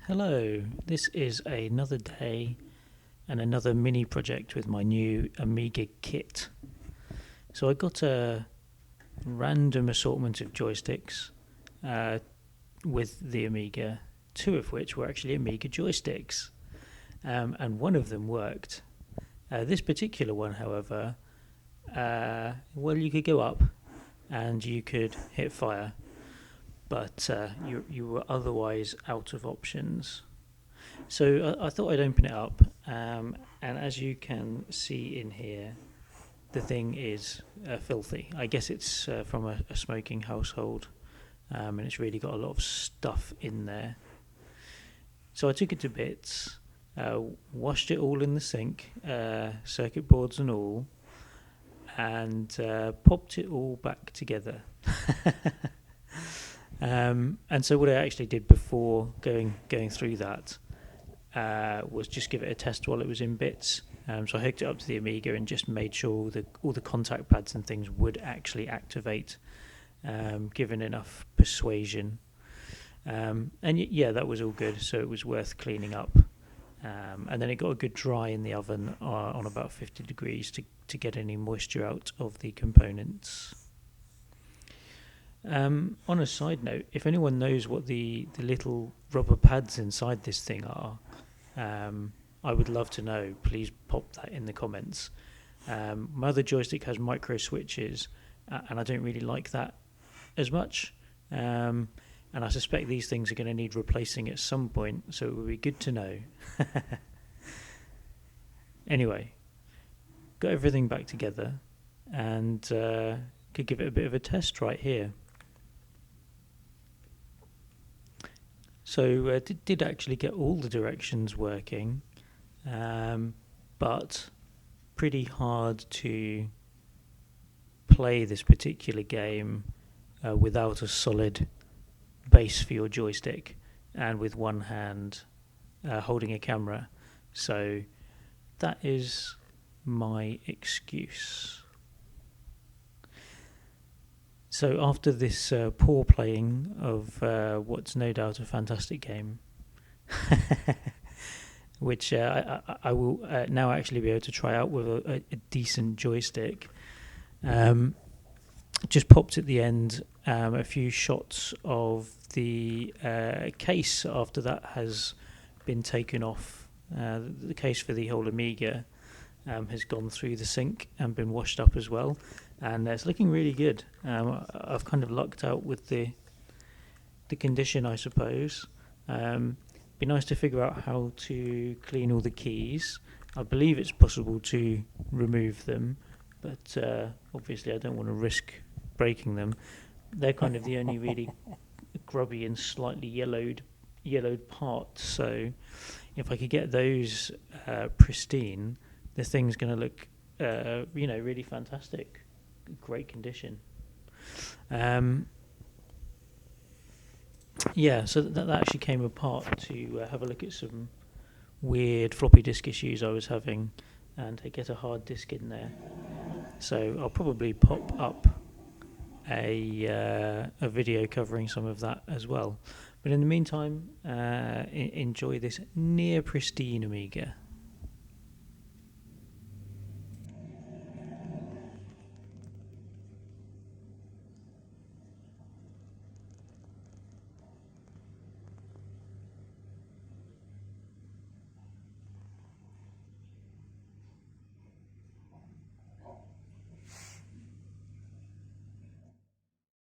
Hello, this is another day and another mini project with my new Amiga kit. So I got a random assortment of joysticks with the Amiga, two of which were actually Amiga joysticks, and one of them worked. This particular one, however, you could go up and you could hit fire, but you were otherwise out of options. So I thought I'd open it up, and as you can see in here, the thing is filthy. I guess it's from a smoking household, and it's really got a lot of stuff in there. So I took it to bits, washed it all in the sink, circuit boards and all, and popped it all back together. And so what I actually did before going through that was just give it a test while it was in bits. So I hooked it up to the Amiga and just made sure all the contact pads and things would actually activate, given enough persuasion. And yeah, that was all good, so it was worth cleaning up. And then it got a good dry in the oven on about 50 degrees to get any moisture out of the components. On a side note, if anyone knows what the little rubber pads inside this thing are, I would love to know. Please pop that in the comments. My other joystick has micro switches, and I don't really like that as much. And I suspect these things are going to need replacing at some point, so it would be good to know. Anyway, got everything back together, and could give it a bit of a test right here. So did actually get all the directions working, but pretty hard to play this particular game without a solid base for your joystick and with one hand holding a camera. So that is my excuse. So after this poor playing of what's no doubt a fantastic game, which I will now actually be able to try out with a decent joystick, just popped at the end a few shots of the case after that has been taken off. The case for the whole Amiga has gone through the sink and been washed up as well. And it's looking really good. I've kind of lucked out with the condition, I suppose. Be nice to figure out how to clean all the keys. I believe it's possible to remove them, but obviously I don't want to risk breaking them. They're kind of the only really grubby and slightly yellowed parts. So if I could get those pristine, the thing's going to look, really fantastic. Great condition. So that actually came apart to have a look at some weird floppy disk issues I was having, and to get a hard disk in there. So I'll probably pop up a video covering some of that as well. But in the meantime, enjoy this near pristine Amiga.